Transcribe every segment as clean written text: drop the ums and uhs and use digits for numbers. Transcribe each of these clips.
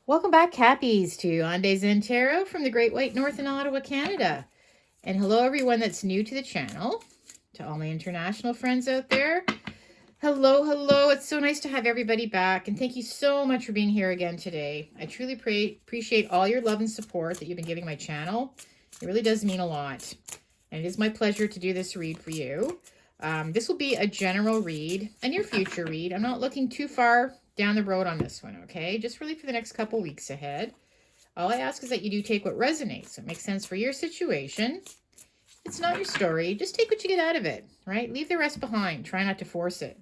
Welcome back, Cappies, to On Days in Tarot from the Great White North in Ottawa, Canada. And hello, everyone that's new to the channel. To all my international friends out there. Hello, hello. It's so nice to have everybody back. And thank you so much for being here again today. I truly appreciate all your love and support that you've been giving my channel. It really does mean a lot. And it is my pleasure to do this read for you. This will be a general read, a near future read. I'm not looking too far down the road on this one, okay? Just really for the next couple weeks ahead. All I ask is that you do take what resonates. It makes sense for your situation. It's not your story. Just take what you get out of it, right? Leave the rest behind. Try not to force it.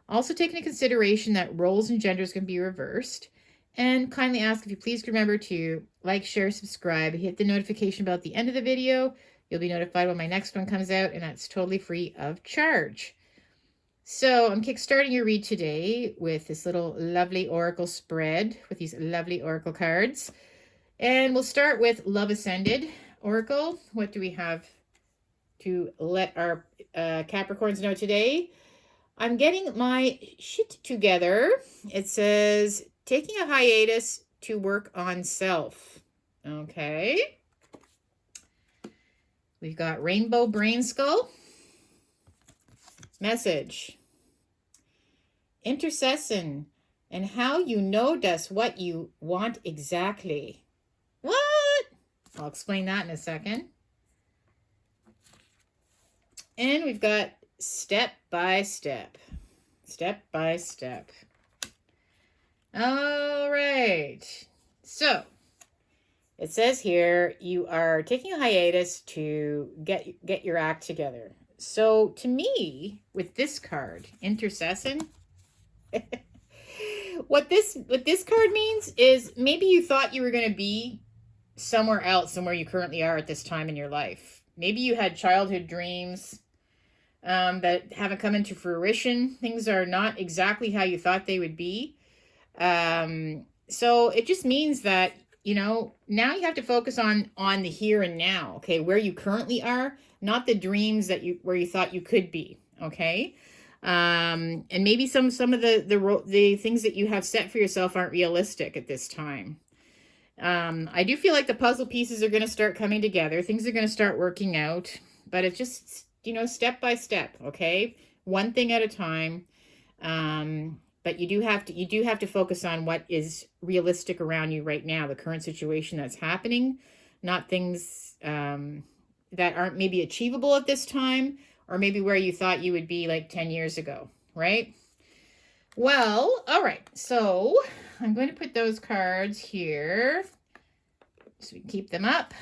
Also take into consideration that roles and genders can be reversed. And kindly ask if you please remember to like, share, subscribe, hit the notification bell at the end of the video. You'll be notified when my next one comes out, and that's totally free of charge. So I'm kickstarting your read today with this little lovely oracle spread with these lovely oracle cards. And we'll start with Love Ascended Oracle. What do we have to let our Capricorns know today? I'm getting my shit together. It says, taking a hiatus to work on self. Okay. We've got Rainbow Brain Skull. Message. Intercession, and how you know that's what you want exactly. What? I'll explain that in a second. And we've got step by step. Step by step. All right. So, it says here, you are taking a hiatus to get your act together. So, to me, with this card, Intercession, what this card means is maybe you thought you were going to be somewhere else than where you currently are at this time in your life. Maybe you had childhood dreams that haven't come into fruition. Things are not exactly how you thought they would be. So it just means that, you know, now you have to focus on the here and now, okay, where you currently are, not the dreams that where you thought you could be, okay? And maybe some of the things that you have set for yourself aren't realistic at this time. I do feel like the puzzle pieces are going to start coming together. Things are going to start working out, but it's just, you know, step by step, okay? One thing at a time. But you do have to focus on what is realistic around you right now, the current situation that's happening, not things that aren't maybe achievable at this time, or maybe where you thought you would be like 10 years ago, right? Well, all right. So I'm going to put those cards here so we can keep them up.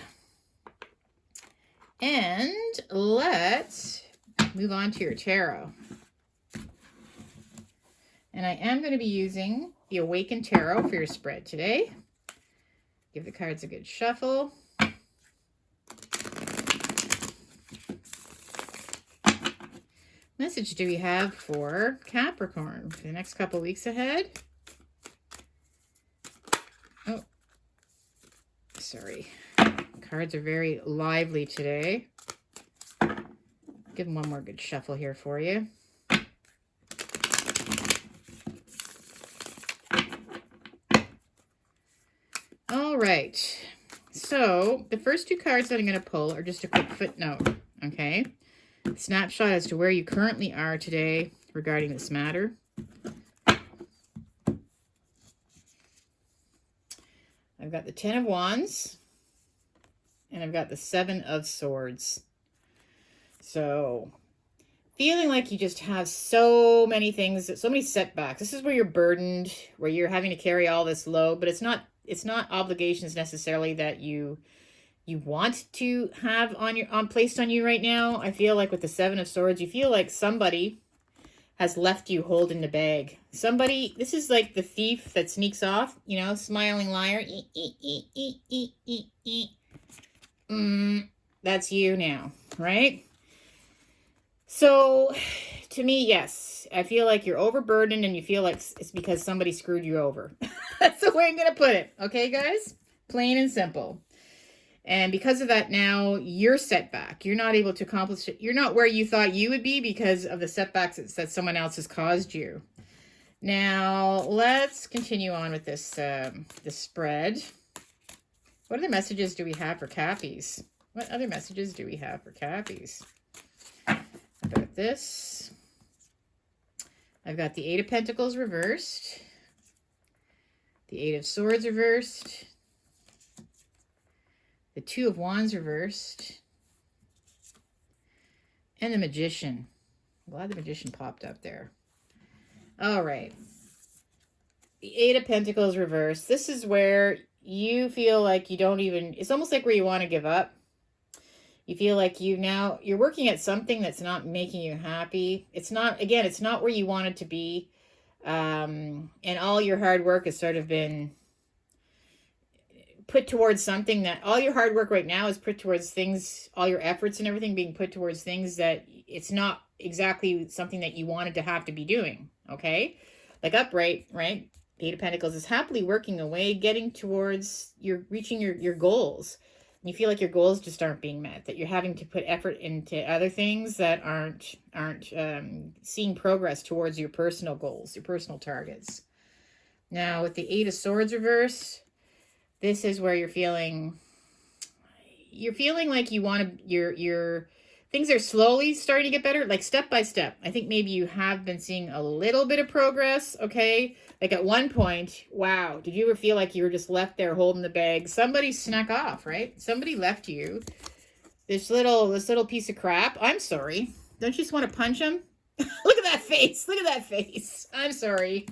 And let's move on to your tarot. And I am going to be using the Awakened Tarot for your spread today. Give the cards a good shuffle. Message do we have for Capricorn for the next couple weeks ahead? Oh, sorry. Cards are very lively today. Give them one more good shuffle here for you. All right. So the first two cards that I'm going to pull are just a quick footnote, okay? Snapshot as to where you currently are today regarding this matter. I've got the Ten of Wands, and I've got the Seven of Swords. So, feeling like you just have so many things, so many setbacks. This is where you're burdened, where you're having to carry all this load, but it's not obligations necessarily that you want to have placed on you right now. I feel like with the Seven of Swords, you feel like somebody has left you holding the bag. Somebody, this is like the thief that sneaks off, you know, smiling liar. That's you now, right? So, to me, yes, I feel like you're overburdened and you feel like it's because somebody screwed you over. That's the way I'm going to put it. Okay, guys? Plain and simple. And because of that, now you're set back. You're not able to accomplish it. You're not where you thought you would be because of the setbacks that someone else has caused you. Now, let's continue on with this, this spread. What other messages do we have for Cappies? What other messages do we have for Cappies? About this. I've got the Eight of Pentacles reversed. The Eight of Swords reversed. The Two of Wands reversed. And the Magician. I'm glad the Magician popped up there. All right. The Eight of Pentacles reversed. This is where you feel like you don't even, it's almost like where you want to give up. You feel like you're working at something that's not making you happy. It's not, again, it's not where you want it to be. And all your hard work has sort of been put towards something that, all your hard work right now is put towards things, all your efforts and everything being put towards things that it's not exactly something that you wanted to have to be doing. Okay. Like upright, right? Eight of Pentacles is happily working away, getting towards reaching your goals. And you feel like your goals just aren't being met, that you're having to put effort into other things that aren't seeing progress towards your personal goals, your personal targets. Now with the Eight of Swords reverse, this is where you're feeling like you want to, your things are slowly starting to get better, like step by step. I think maybe you have been seeing a little bit of progress, okay? Like at one point, wow, did you ever feel like you were just left there holding the bag? Somebody snuck off, right? Somebody left you this little piece of crap. I'm sorry. Don't you just want to punch him? Look at that face. Look at that face. I'm sorry.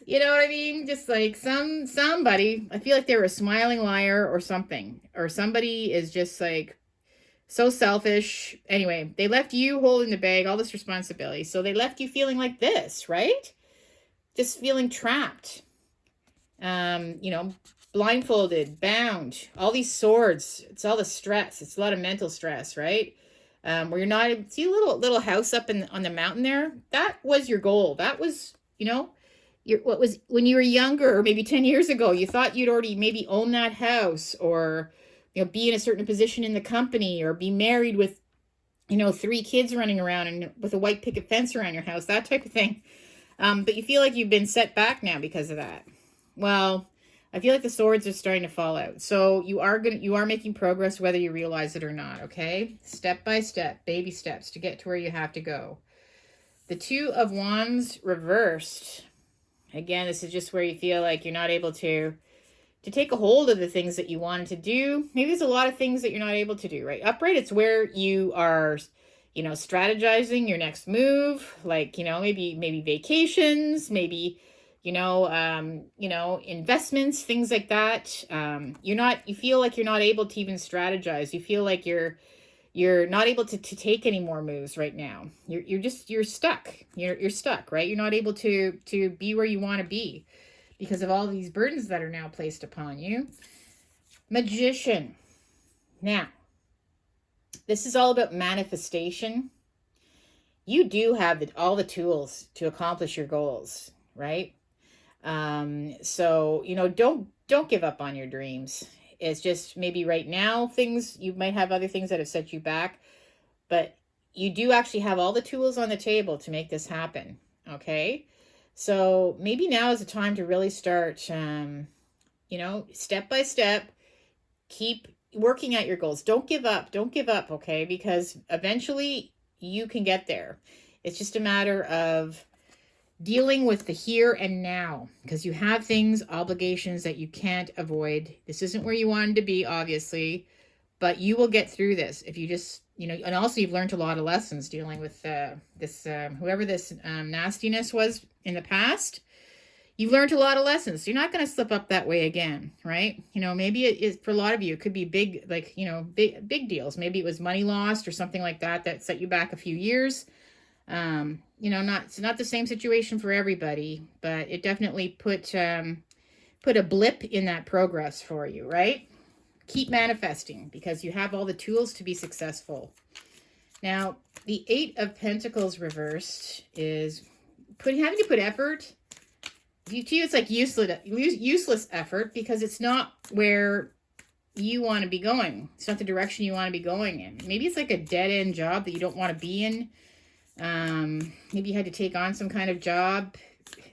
You know what I mean? Just like somebody, I feel like they were a smiling liar or something. Or somebody is just like so selfish. Anyway, they left you holding the bag, all this responsibility. So they left you feeling like this, right? Just feeling trapped. You know, blindfolded, bound, all these swords. It's all the stress. It's a lot of mental stress, right? Where you're not, see a little house up on the mountain there? That was your goal. That was, you know, what was when you were younger, or maybe 10 years ago, you thought you'd already maybe own that house, or, you know, be in a certain position in the company, or be married with, you know, 3 kids running around and with a white picket fence around your house, that type of thing. But you feel like you've been set back now because of that. Well, I feel like the swords are starting to fall out. So you are making progress whether you realize it or not, okay? Step by step, baby steps to get to where you have to go. The Two of Wands reversed. Again, this is just where you feel like you're not able to take a hold of the things that you wanted to do. Maybe there's a lot of things that you're not able to do, right? Upright, it's where you are, you know, strategizing your next move, like, you know, maybe vacations, maybe, you know, investments, things like that. You feel like you're not able to even strategize. You feel like you're not able to take any more moves right now. You're stuck. You're stuck, right? You're not able to be where you want to be because of all these burdens that are now placed upon you. Magician. Now, this is all about manifestation. You do have all the tools to accomplish your goals, right? So, you know, don't give up on your dreams. It's just maybe right now you might have other things that have set you back, but you do actually have all the tools on the table to make this happen. Okay. So maybe now is the time to really start, you know, step by step, keep working at your goals. Don't give up. Don't give up. Okay. Because eventually you can get there. It's just a matter of dealing with the here and now, because you have things, obligations that you can't avoid. This isn't where you wanted to be, obviously, but you will get through this if you just, you know, and also you've learned a lot of lessons dealing with whoever this nastiness was in the past. You've learned a lot of lessons. You're not going to slip up that way again, right? You know, maybe it is, for a lot of you, it could be big, like, you know, big deals. Maybe it was money lost or something like that set you back a few years. You know, it's not the same situation for everybody, but it definitely put a blip in that progress for you, right? Keep manifesting because you have all the tools to be successful. Now, the Eight of Pentacles reversed is having to put effort. To you, it's like useless effort because it's not where you want to be going. It's not the direction you want to be going in. Maybe it's like a dead-end job that you don't want to be in. Maybe you had to take on some kind of job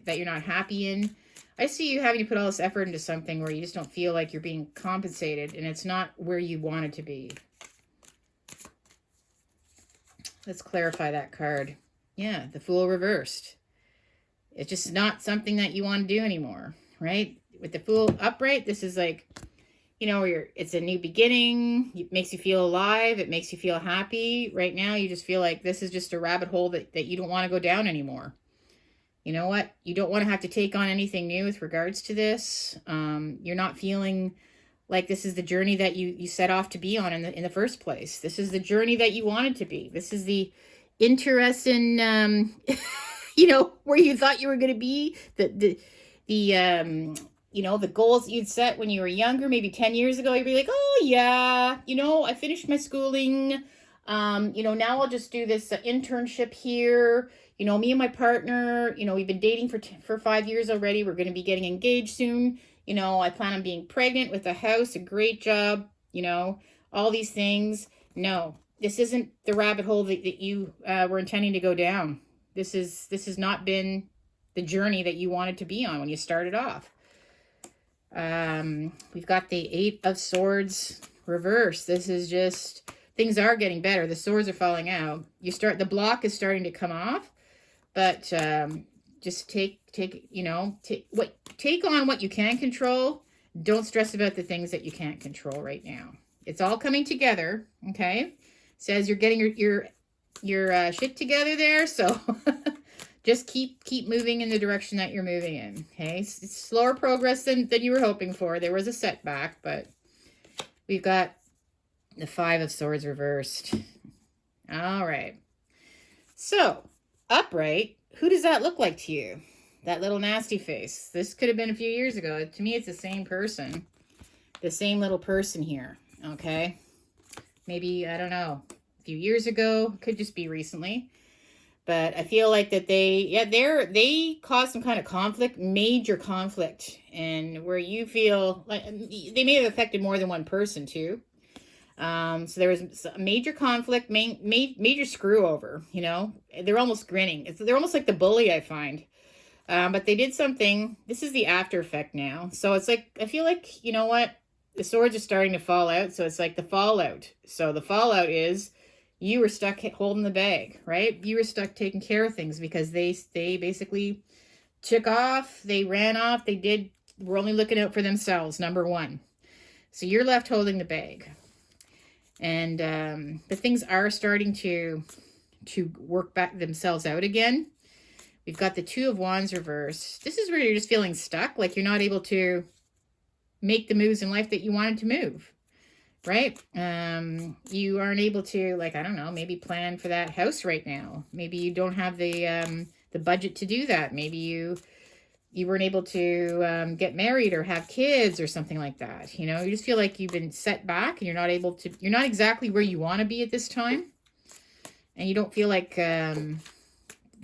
that you're not happy in. I see you having to put all this effort into something where you just don't feel like you're being compensated, and it's not where you want it to be. Let's clarify that card. Yeah, the Fool reversed. It's just not something that you want to do anymore, right? With the Fool upright, this is like, you know, it's a new beginning. It makes you feel alive. It makes you feel happy. Right now, you just feel like this is just a rabbit hole that you don't want to go down anymore. You know what? You don't want to have to take on anything new with regards to this. You're not feeling like this is the journey that you set off to be on in the first place. This is the journey that you wanted to be. This is the interesting, you know, where you thought you were going to be. You know, the goals you'd set when you were younger, maybe 10 years ago, you'd be like, oh yeah, you know, I finished my schooling. You know, now I'll just do this internship here. You know, me and my partner, you know, we've been dating for 5 years already. We're going to be getting engaged soon. You know, I plan on being pregnant with a house, a great job, you know, all these things. No, this isn't the rabbit hole that you were intending to go down. This has not been the journey that you wanted to be on when you started off. We've got the 8 of Swords reverse. This is just, things are getting better. The swords are falling out. The block is starting to come off, but just take on what you can control. Don't stress about the things that you can't control right now. It's all coming together. Okay, says you're getting your shit together there. So just keep moving in the direction that you're moving in. Okay, it's slower progress than you were hoping for. There was a setback, but we've got the 5 of Swords reversed. All right. So upright. Who does that look like to you? That little nasty face. This could have been a few years ago. To me, it's the same person. The same little person here. Okay. Maybe, I don't know, a few years ago. Could just be recently. But I feel like that they caused some kind of conflict, major conflict. And where you feel like they may have affected more than one person too. So there was a major conflict, major screw over, you know, they're almost grinning. They're almost like the bully, I find. But they did something. This is the after effect now. So it's like, I feel like, you know what? The swords are starting to fall out. So it's like the fallout. So the fallout is you were stuck holding the bag, right? You were stuck taking care of things because they basically took off. They ran off. Were only looking out for themselves, number one. So you're left holding the bag. And the things are starting to work back themselves out again. We've got the 2 of Wands reversed. This is where you're just feeling stuck, like you're not able to make the moves in life that you wanted to move, right? You aren't able to, like, I don't know, maybe plan for that house right now. Maybe you don't have the budget to do that. Maybe you weren't able to get married or have kids or something like that. You know, you just feel like you've been set back and you're not exactly where you want to be at this time. And you don't feel like the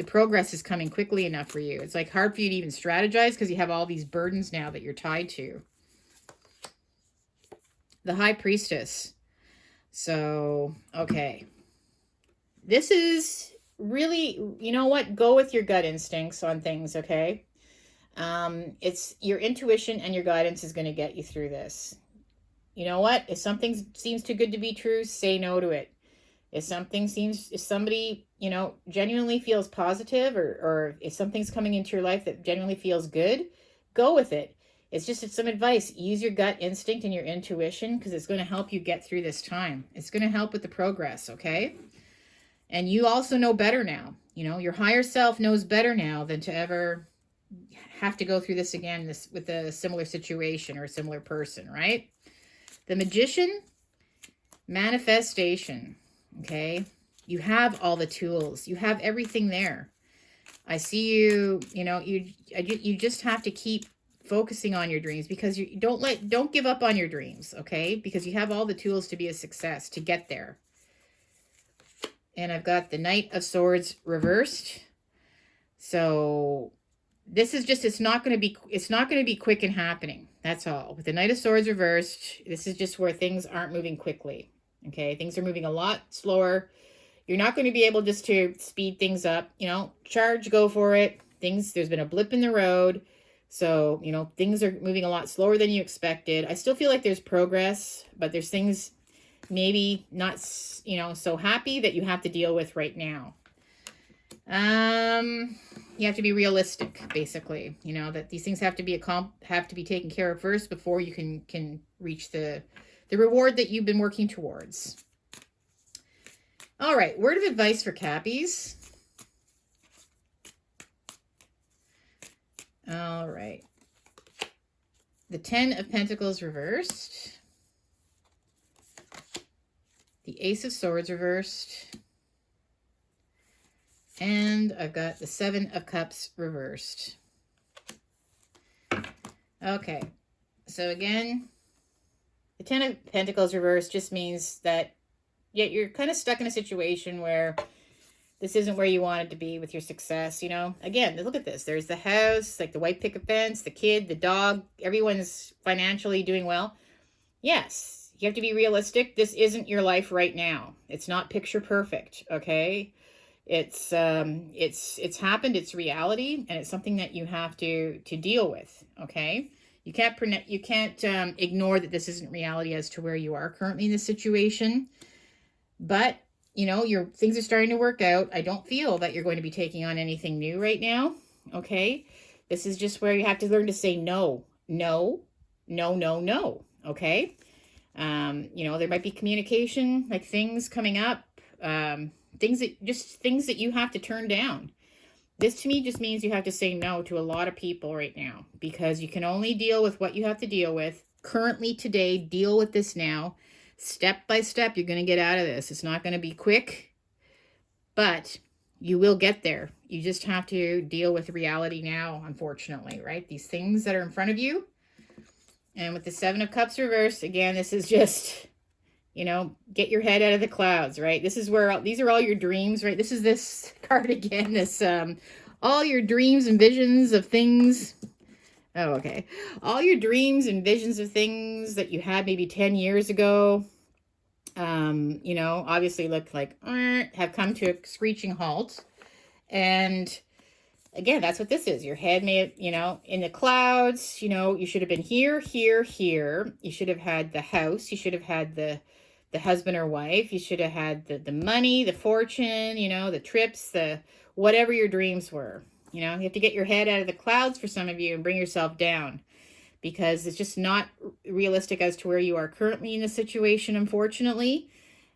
progress is coming quickly enough for you. It's like hard for you to even strategize because you have all these burdens now that you're tied to. The High Priestess. So, okay. This is really, you know what? Go with your gut instincts on things, okay? It's your intuition and your guidance is going to get you through this. You know what? If something seems too good to be true, say no to it. If somebody, you know, genuinely feels positive or if something's coming into your life that genuinely feels good, go with it. It's some advice. Use your gut instinct and your intuition because it's going to help you get through this time. It's going to help with the progress, okay? And you also know better now. You know, your higher self knows better now than to ever have to go through this again with a similar situation or a similar person, right? The Magician, manifestation, okay? You have all the tools. You have everything there. I see you, you know, you just have to keep focusing on your dreams because you don't give up on your dreams, okay? Because you have all the tools to be a success, to get there. And I've got the Knight of Swords reversed. So this is just, it's not going to be quick and happening. That's all. With the Knight of Swords reversed, this is just where things aren't moving quickly. Okay, things are moving a lot slower. You're not going to be able just to speed things up, you know, charge, go for it. There's been a blip in the road. So, you know, things are moving a lot slower than you expected. I still feel like there's progress, but there's things maybe not, you know, so happy that you have to deal with right now. You have to be realistic, basically, you know, that these things have to be taken care of first before you can reach the reward that you've been working towards. All right, word of advice for Cappies. All right. The 10 of Pentacles reversed. The Ace of Swords reversed. And I've got the 7 of Cups reversed. Okay. So again, the 10 of Pentacles reversed just means that you're kind of stuck in a situation where this isn't where you wanted to be with your success, you know. Again, look at this. There's the house, like the white picket fence, the kid, the dog. Everyone's financially doing well. Yes, you have to be realistic. This isn't your life right now. It's not picture perfect, okay? It's happened. It's reality, and it's something that you have to deal with, okay? You can't ignore that this isn't reality as to where you are currently in this situation, but you know, things are starting to work out. I don't feel that you're going to be taking on anything new right now. Okay. This is just where you have to learn to say no, no, no, no, no. Okay. You know, there might be communication, like things coming up, things that you have to turn down. This to me just means you have to say no to a lot of people right now, because you can only deal with what you have to deal with currently today. Deal with this now. Step by step, you're going to get out of this. It's not going to be quick, but you will get there. You just have to deal with reality now, unfortunately, right? These things that are in front of you. And with the 7 of Cups reversed, again, this is just, you know, get your head out of the clouds, right? This is where, these are all your dreams, right? This is this card again, this, all your dreams and visions of things. Oh, okay. All your dreams and visions of things that you had maybe 10 years ago, you know, obviously look like, have come to a screeching halt. And again, that's what this is. Your head may, you know, in the clouds, you know, you should have been here, here, here. You should have had the house. You should have had the husband or wife. You should have had the money, the fortune, you know, the trips, the whatever your dreams were. You know, you have to get your head out of the clouds for some of you and bring yourself down, because it's just not realistic as to where you are currently in the situation, unfortunately.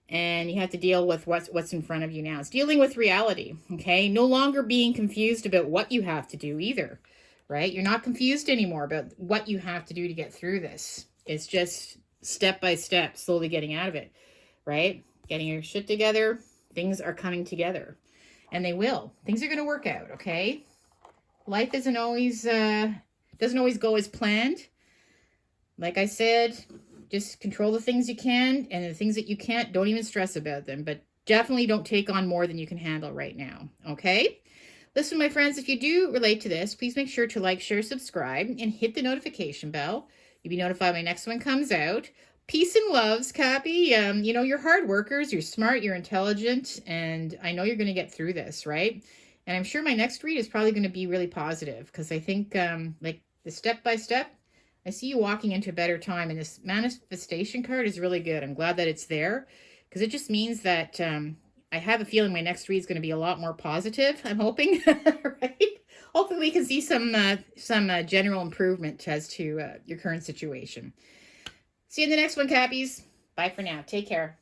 And you have to deal with what's in front of you now. It's dealing with reality, okay? No longer being confused about what you have to do either, right? You're not confused anymore about what you have to do to get through this. It's just step by step, slowly getting out of it, right? Getting your shit together. Things are coming together. And they will. Things are going to work out, okay? Life doesn't always go as planned. Like I said, just control the things you can, and the things that you can't, don't even stress about them. But definitely don't take on more than you can handle right now, okay? Listen, my friends, if you do relate to this, please make sure to like, share, subscribe, and hit the notification bell. You'll be notified when my next one comes out. Peace and loves, Cappy. You know, you're hard workers, you're smart, you're intelligent, and I know you're going to get through this, right? And I'm sure my next read is probably going to be really positive, because I think, like, the step-by-step, I see you walking into a better time, and this manifestation card is really good. I'm glad that it's there, because it just means that I have a feeling my next read is going to be a lot more positive, I'm hoping, right? Hopefully we can see some general improvement as to your current situation. See you in the next one, Cappies. Bye for now. Take care.